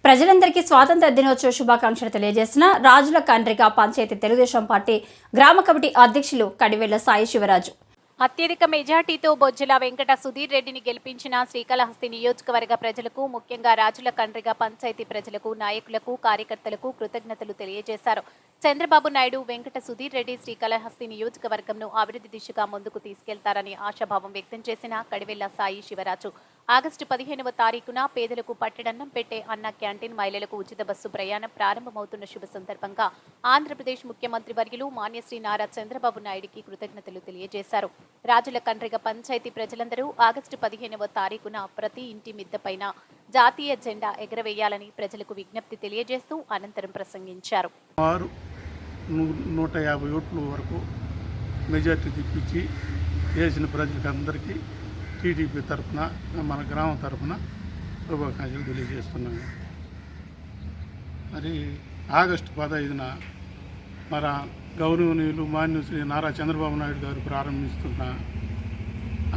ప్రజలందరికీ స్వాతంత్ర దినోత్సవ శుభాకాంక్షలు తెలియజేసిన రాజుల కండ్రిగ పంచాయతీ తెలుగుదేశం పార్టీ గ్రామ కమిటీ అధ్యక్షులు కడివెళ్ల సాయి శివరాజు. అత్యధిక మెజార్టీతో బొజ్జల వెంకట సుధీర్ రెడ్డిని గెలిపించిన శ్రీకాళహస్తి నియోజకవర్గ ప్రజలకు, ముఖ్యంగా రాజుల కండ్రిగ పంచాయతీ ప్రజలకు, నాయకులకు, కార్యకర్తలకు కృతజ్ఞతలు తెలియజేశారు. చంద్రబాబు నాయుడు వెంకట సుధీర్ రెడ్డి శ్రీకాళహస్తి నియోజకవర్గంను అభివృద్ధి దిశగా ముందుకు తీసుకెళ్తారని ఆశాభావం వ్యక్తం చేసిన కడివెళ్ల సాయి శివరాజు ఆగస్టు 15వ తారీఖున పేదలకు పట్టెడన్నం పెట్టే అన్న క్యాంటీన్, మహిళలకు ఉచిత బస్సు ప్రయాణం ప్రారంభమవుతున్న శుభ సందర్భంగా ఆంధ్రప్రదేశ్ ముఖ్యమంత్రి వర్యులు మాన్యశ్రీ నారా చంద్రబాబు నాయుడికి కృతజ్ఞతలు తెలియజేశారు. రాజుల కండ్రిగ పంచాయతీ ప్రజలందరూ ఆగస్టు 15వ తారీఖున ప్రతి ఇంటి మిద్దపైన జాతీయ జెండా ఎగరవేయాలని ప్రజలకు విజ్ఞప్తి తెలియజేస్తూ అనంతరం ప్రసంగించారు. 150 ఓట్ల వరకు మెజార్టీ తెప్పించి వేసిన ప్రజలకు అందరికీ టీడీపీ తరఫున, మన గ్రామం తరఫున శుభాకాంక్షలు తెలియజేస్తున్నాము. మరి ఆగస్టు 15న మన గౌరవనీయులు మాన్యశ్రీ నారా చంద్రబాబు నాయుడు గారు ప్రారంభిస్తున్న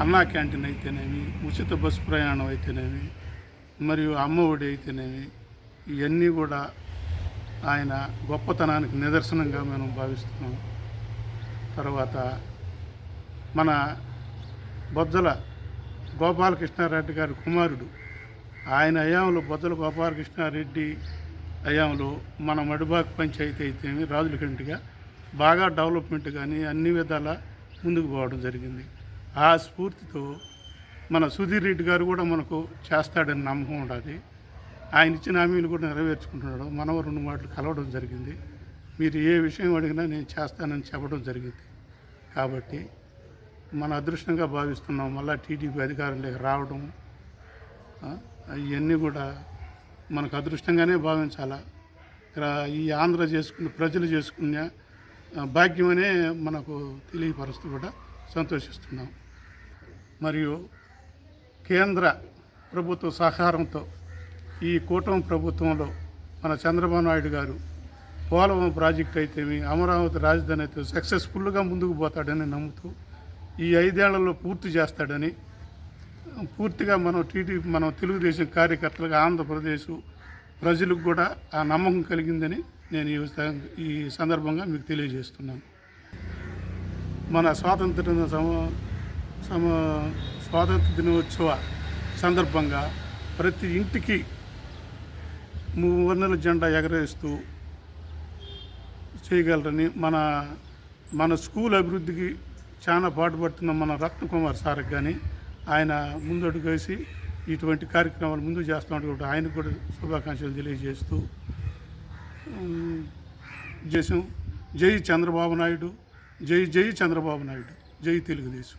అన్నా క్యాంటీన్ అయితేనేమి, ఉచిత బస్సు ప్రయాణం అయితేనేమి, మరియు అమ్మఒడి అయితేనేమి, ఇవన్నీ కూడా ఆయన గొప్పతనానికి నిదర్శనంగా మనం భావిస్తున్నాం. తర్వాత మన బొజ్జల గోపాలకృష్ణారెడ్డి గారి కుమారుడు, ఆయన హయాంలో బొజ్జల గోపాలకృష్ణారెడ్డి హయాంలో మన మడిబాగ్ పంచాయతీ అయితేమి రాజుల కంటిగా బాగా డెవలప్మెంట్ కానీ అన్ని విధాల ముందుకు పోవడం జరిగింది. ఆ స్ఫూర్తితో మన సుధీర్ రెడ్డి గారు కూడా మనకు చేస్తాడని నమ్మకం ఉండాలి. ఆయన ఇచ్చిన హామీలు కూడా నెరవేర్చుకుంటున్నాడు. మనం 2 మాటలు కలవడం జరిగింది. మీరు ఏ విషయం అడిగినా నేను చేస్తానని చెప్పడం జరిగింది. కాబట్టి మన అదృష్టంగా భావిస్తున్నాం. మళ్ళీ టీడీపీ అధికారంలోకి రావడం ఇవన్నీ కూడా మనకు అదృష్టంగానే భావించాలా. ఈ ఆంధ్ర ప్రజలు చేసుకున్న భాగ్యమనే మనకు తెలియపరుస్తూ కూడా సంతోషిస్తున్నాం. మరియు కేంద్ర ప్రభుత్వ సహకారంతో ఈ కూటమి ప్రభుత్వంలో మన చంద్రబాబు నాయుడు గారు పోలవరం ప్రాజెక్ట్ అయితేమి, అమరావతి రాజధాని అయితే సక్సెస్ఫుల్గా ముందుకు పోతాడని నమ్ముతూ ఈ 5 ఏళ్లలో పూర్తి చేస్తాడని పూర్తిగా మనం తెలుగుదేశం కార్యకర్తలుగా ఆంధ్రప్రదేశ్ ప్రజలకు కూడా ఆ నమ్మకం కలిగిందని నేను ఈ సందర్భంగా మీకు తెలియజేస్తున్నాను. మన స్వాతంత్ర దినోత్సవ సందర్భంగా ప్రతి ఇంటికి 3 వర్ణాల జెండా ఎగరేస్తూ చేయగలరని మన స్కూల్ అభివృద్ధికి చాలా పాటుపడుతున్న మన రత్నకుమార్ సార్కి కానీ ఆయన ముందడుగు వేసి ఇటువంటి కార్యక్రమాలు ముందు చేస్తున్నట్టు కూడా ఆయనకు కూడా శుభాకాంక్షలు తెలియజేస్తూ జై చంద్రబాబు నాయుడు, జై చంద్రబాబు నాయుడు, జై తెలుగుదేశం.